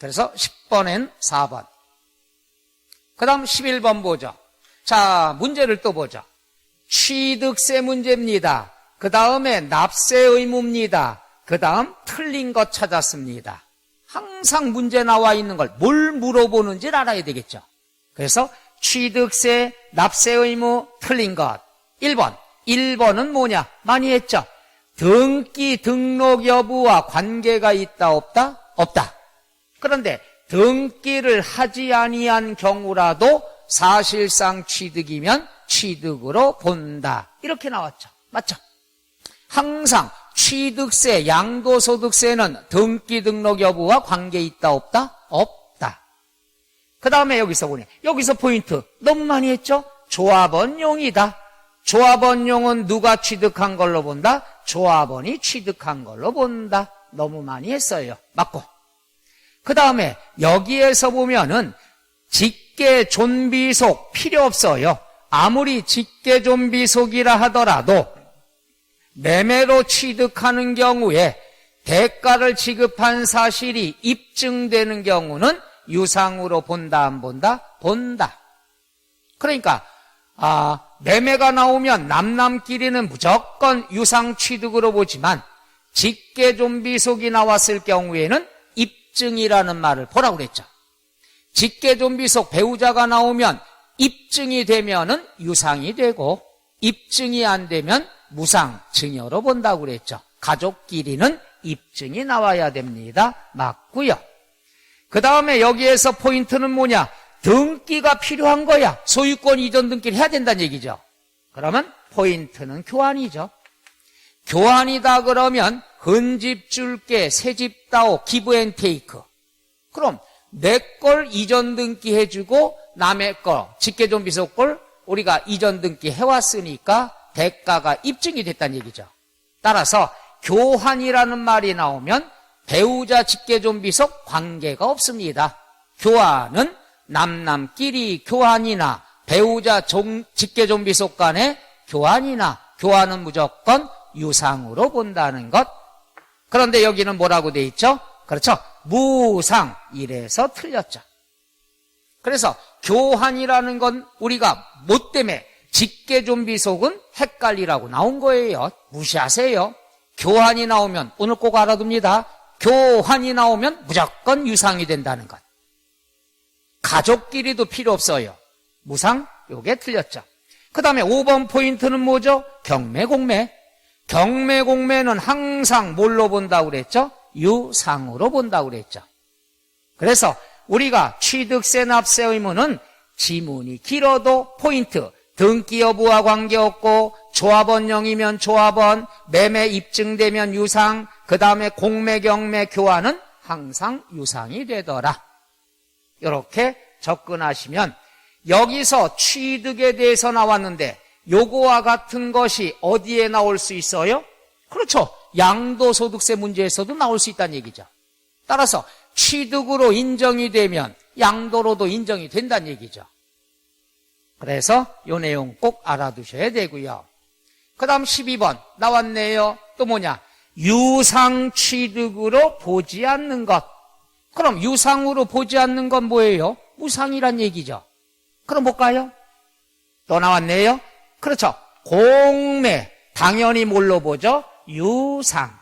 그래서 10번엔 4번. 그 다음 11번 보죠. 자, 문제를 또 보죠. 취득세 문제입니다. 그 다음에 납세 의무입니다. 그 다음 틀린 것 찾았습니다. 항상 문제 나와 있는 걸 뭘 물어보는지를 알아야 되겠죠. 그래서 취득세, 납세 의무, 틀린 것. 1번. 1번은 뭐냐? 많이 했죠. 등기 등록 여부와 관계가 있다 없다? 없다. 그런데 등기를 하지 아니한 경우라도 사실상 취득이면 취득으로 본다. 이렇게 나왔죠. 맞죠? 항상 취득세, 양도소득세는 등기 등록 여부와 관계 있다 없다? 없다. 그 다음에 여기서 보네. 여기서 포인트 너무 많이 했죠? 조합원용이다. 조합원용은 누가 취득한 걸로 본다? 조합원이 취득한 걸로 본다. 너무 많이 했어요. 맞고. 그 다음에 여기에서 보면은 직계 존비속 필요 없어요. 아무리 직계 존비속이라 하더라도 매매로 취득하는 경우에 대가를 지급한 사실이 입증되는 경우는 유상으로 본다 안 본다? 본다. 그러니까 매매가 나오면 남남끼리는 무조건 유상 취득으로 보지만 직계 존비속이 나왔을 경우에는 입증이라는 말을 보라고 그랬죠. 직계 존비속 배우자가 나오면 입증이 되면은 유상이 되고 입증이 안 되면 무상 증여로 본다고 그랬죠. 가족끼리는 입증이 나와야 됩니다. 맞고요. 그 다음에 여기에서 포인트는 뭐냐? 등기가 필요한 거야. 소유권 이전 등기를 해야 된다는 얘기죠. 그러면 포인트는 교환이죠. 교환이다 그러면 헌집 줄게, 새집 따오, 기브 앤 테이크. 그럼 내 걸 이전 등기 해주고 남의 거, 직계존비속 걸 우리가 이전 등기 해왔으니까 대가가 입증이 됐다는 얘기죠. 따라서 교환이라는 말이 나오면 배우자 직계존비속 관계가 없습니다. 교환은 남남끼리 교환이나 배우자 직계존비속 간의 교환이나 교환은 무조건 유상으로 본다는 것. 그런데 여기는 뭐라고 돼 있죠? 그렇죠. 무상. 이래서 틀렸죠. 그래서 교환이라는 건 우리가 뭐 때문에 직계존비속은 헷갈리라고 나온 거예요. 무시하세요. 교환이 나오면 오늘 꼭 알아둡니다. 교환이 나오면 무조건 유상이 된다는 것. 가족끼리도 필요 없어요. 무상? 요게 틀렸죠. 그 다음에 5번 포인트는 뭐죠? 경매공매. 경매공매는 항상 뭘로 본다고 그랬죠? 유상으로 본다고 그랬죠. 그래서 우리가 취득세 납세 의무는 지문이 길어도 포인트 등기 여부와 관계없고 조합원용이면 조합원, 매매 입증되면 유상, 그 다음에 공매, 경매, 교환은 항상 유상이 되더라. 이렇게 접근하시면 여기서 취득에 대해서 나왔는데 요거와 같은 것이 어디에 나올 수 있어요? 그렇죠. 양도소득세 문제에서도 나올 수 있다는 얘기죠. 따라서 취득으로 인정이 되면 양도로도 인정이 된다는 얘기죠. 그래서 요 내용 꼭 알아두셔야 되고요. 그 다음 12번 나왔네요. 또 뭐냐? 유상취득으로 보지 않는 것. 그럼 유상으로 보지 않는 건 뭐예요? 무상이란 얘기죠. 그럼 볼까요? 또 나왔네요. 그렇죠. 공매. 당연히 뭘로 보죠? 유상.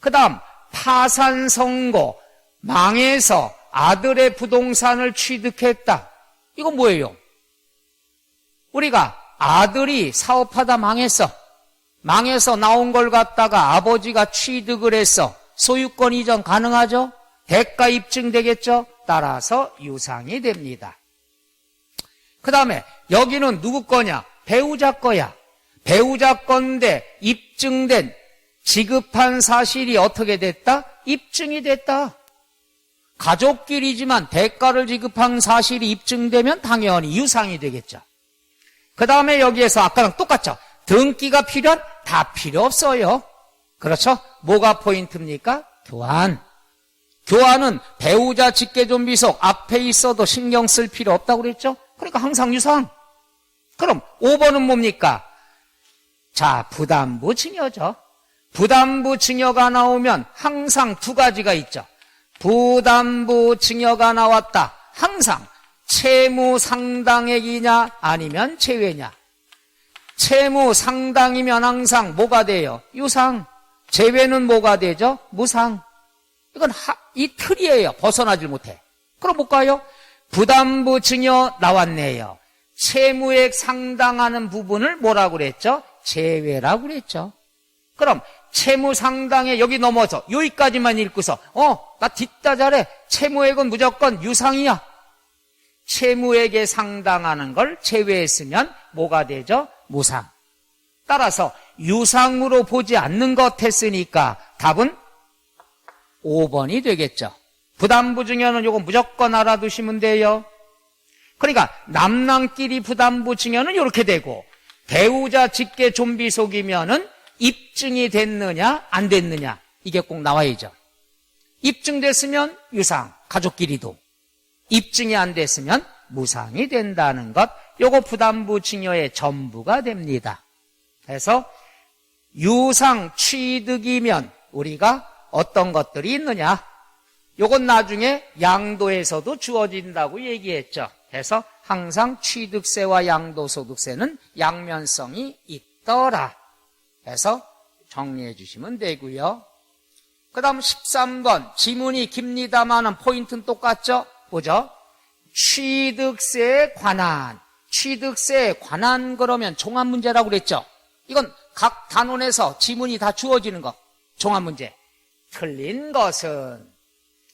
그 다음 파산 선고. 망해서 아들의 부동산을 취득했다. 이건 뭐예요? 우리가 아들이 사업하다 망했어. 망해서 나온 걸 갖다가 아버지가 취득을 했어. 소유권 이전 가능하죠? 대가 입증되겠죠? 따라서 유상이 됩니다. 그 다음에 여기는 누구 거냐? 배우자 거야. 배우자 건데 입증된 지급한 사실이 어떻게 됐다? 입증이 됐다. 가족끼리지만 대가를 지급한 사실이 입증되면 당연히 유상이 되겠죠. 그 다음에 여기에서 아까랑 똑같죠. 등기가 필요한? 다 필요 없어요. 그렇죠? 뭐가 포인트입니까? 교환. 교환은 배우자 직계존비속 앞에 있어도 신경 쓸 필요 없다고 그랬죠? 그러니까 항상 유상. 그럼 5번은 뭡니까? 자, 부담부 증여죠. 부담부 증여가 나오면 항상 두 가지가 있죠. 부담부 증여가 나왔다. 항상 채무 상당액이냐 아니면 제외냐. 채무 상당이면 항상 뭐가 돼요? 유상. 제외는 뭐가 되죠? 무상. 이건 이 틀이에요. 벗어나질 못해. 그럼 볼까요? 부담부 증여 나왔네요. 채무액 상당하는 부분을 뭐라고 그랬죠? 제외라고 그랬죠. 그럼 채무 상당에 여기 넘어서 여기까지만 읽고서 나 뒷다 잘해. 채무액은 무조건 유상이야. 채무액에 상당하는 걸 제외했으면 뭐가 되죠? 무상. 따라서 유상으로 보지 않는 것 했으니까 답은 5번이 되겠죠. 부담부 증여는 요거 무조건 알아두시면 돼요. 그러니까 남남끼리 부담부 증여는 이렇게 되고 배우자 직계 좀비 속이면은 입증이 됐느냐 안 됐느냐 이게 꼭 나와야죠. 입증됐으면 유상, 가족끼리도. 입증이 안 됐으면 무상이 된다는 것, 요거 부담부 증여의 전부가 됩니다. 그래서 유상 취득이면 우리가 어떤 것들이 있느냐, 요건 나중에 양도에서도 주어진다고 얘기했죠. 그래서 항상 취득세와 양도소득세는 양면성이 있더라. 그래서 정리해 주시면 되고요. 그 다음 13번 지문이 깁니다만은 포인트는 똑같죠? 보죠. 취득세에 관한, 취득세에 관한 그러면 종합문제라고 그랬죠. 이건 각 단원에서 지문이 다 주어지는 거, 종합문제. 틀린 것은,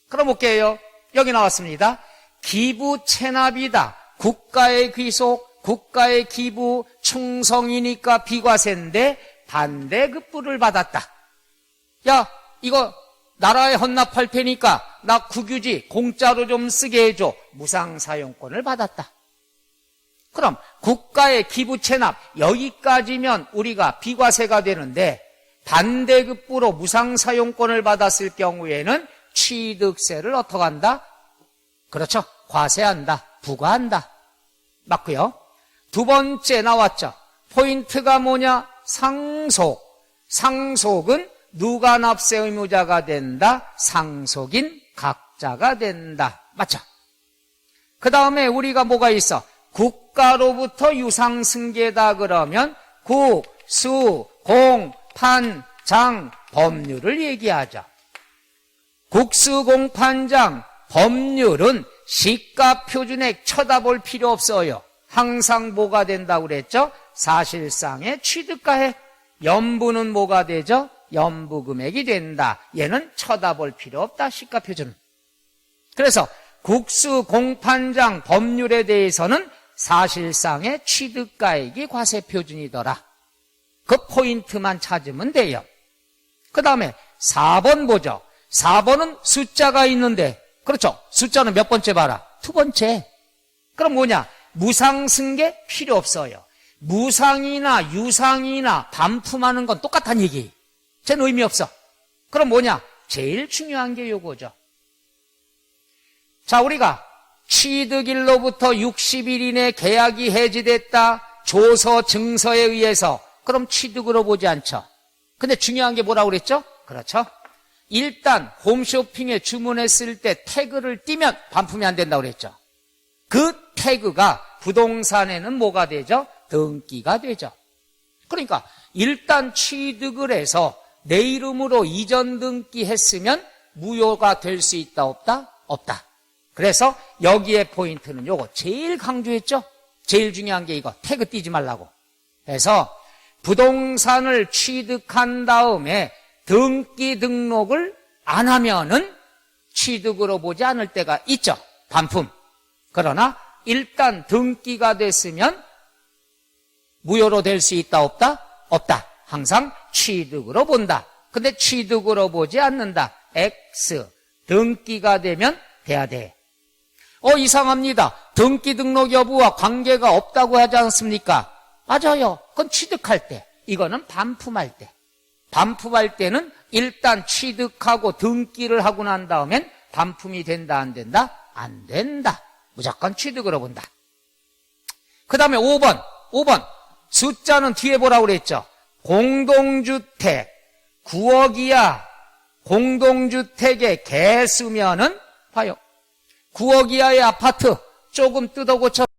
그럼 볼게요. 여기 나왔습니다. 기부 체납이다. 국가의 귀속, 국가의 기부, 충성이니까 비과세인데 반대급부를 받았다. 야, 이거 나라에 헌납할 테니까 나 국유지 공짜로 좀 쓰게 해줘. 무상사용권을 받았다. 그럼 국가의 기부 체납 여기까지면 우리가 비과세가 되는데 반대급부로 무상사용권을 받았을 경우에는 취득세를 어떻게 한다? 그렇죠. 과세한다. 부과한다. 맞고요. 두 번째 나왔죠. 포인트가 뭐냐? 상속. 상속은 누가 납세 의무자가 된다? 상속인 각자가 된다. 맞죠? 그 다음에 우리가 뭐가 있어? 국가로부터 유상승계다 그러면 국, 수, 공, 판, 장, 법률을 얘기하자. 국수공판장, 법률은 시가표준액 쳐다볼 필요 없어요. 항상 뭐가 된다고 그랬죠? 사실상의 취득가액. 연부는 뭐가 되죠? 연부금액이 된다. 얘는 쳐다볼 필요 없다. 시가표준은. 그래서 국수공판장 법률에 대해서는 사실상의 취득가액이 과세표준이더라. 그 포인트만 찾으면 돼요. 그 다음에 4번 보죠. 4번은 숫자가 있는데, 그렇죠? 숫자는 몇 번째 봐라? 두 번째. 그럼 뭐냐? 무상승계 필요 없어요. 무상이나 유상이나 반품하는 건 똑같다는 얘기. 쟤는 의미 없어. 그럼 뭐냐? 제일 중요한 게 요거죠. 자, 우리가 취득일로부터 60일 이내 계약이 해지됐다. 조서, 증서에 의해서. 그럼 취득으로 보지 않죠. 근데 중요한 게 뭐라고 그랬죠? 그렇죠. 일단 홈쇼핑에 주문했을 때 태그를 띄면 반품이 안 된다고 그랬죠. 그 태그가 부동산에는 뭐가 되죠? 등기가 되죠. 그러니까 일단 취득을 해서 내 이름으로 이전 등기했으면 무효가 될 수 있다 없다? 없다. 그래서 여기에 포인트는 요거 제일 강조했죠. 제일 중요한 게 이거 태그 띄지 말라고. 그래서 부동산을 취득한 다음에 등기 등록을 안 하면은 취득으로 보지 않을 때가 있죠. 반품. 그러나 일단 등기가 됐으면 무효로 될 수 있다 없다? 없다. 항상 취득으로 본다. 근데 취득으로 보지 않는다. X. 등기가 되면 돼야 돼. 이상합니다. 등기 등록 여부와 관계가 없다고 하지 않습니까? 맞아요. 그건 취득할 때. 이거는 반품할 때. 반품할 때는 일단 취득하고 등기를 하고 난 다음엔 반품이 된다 안 된다? 안 된다. 무조건 취득으로 본다. 그 다음에 5번 숫자는 뒤에 보라고 그랬죠. 공동주택 9억이야. 공동주택의 개수면은 봐요. 9억 이하의 아파트 조금 뜯어 고쳐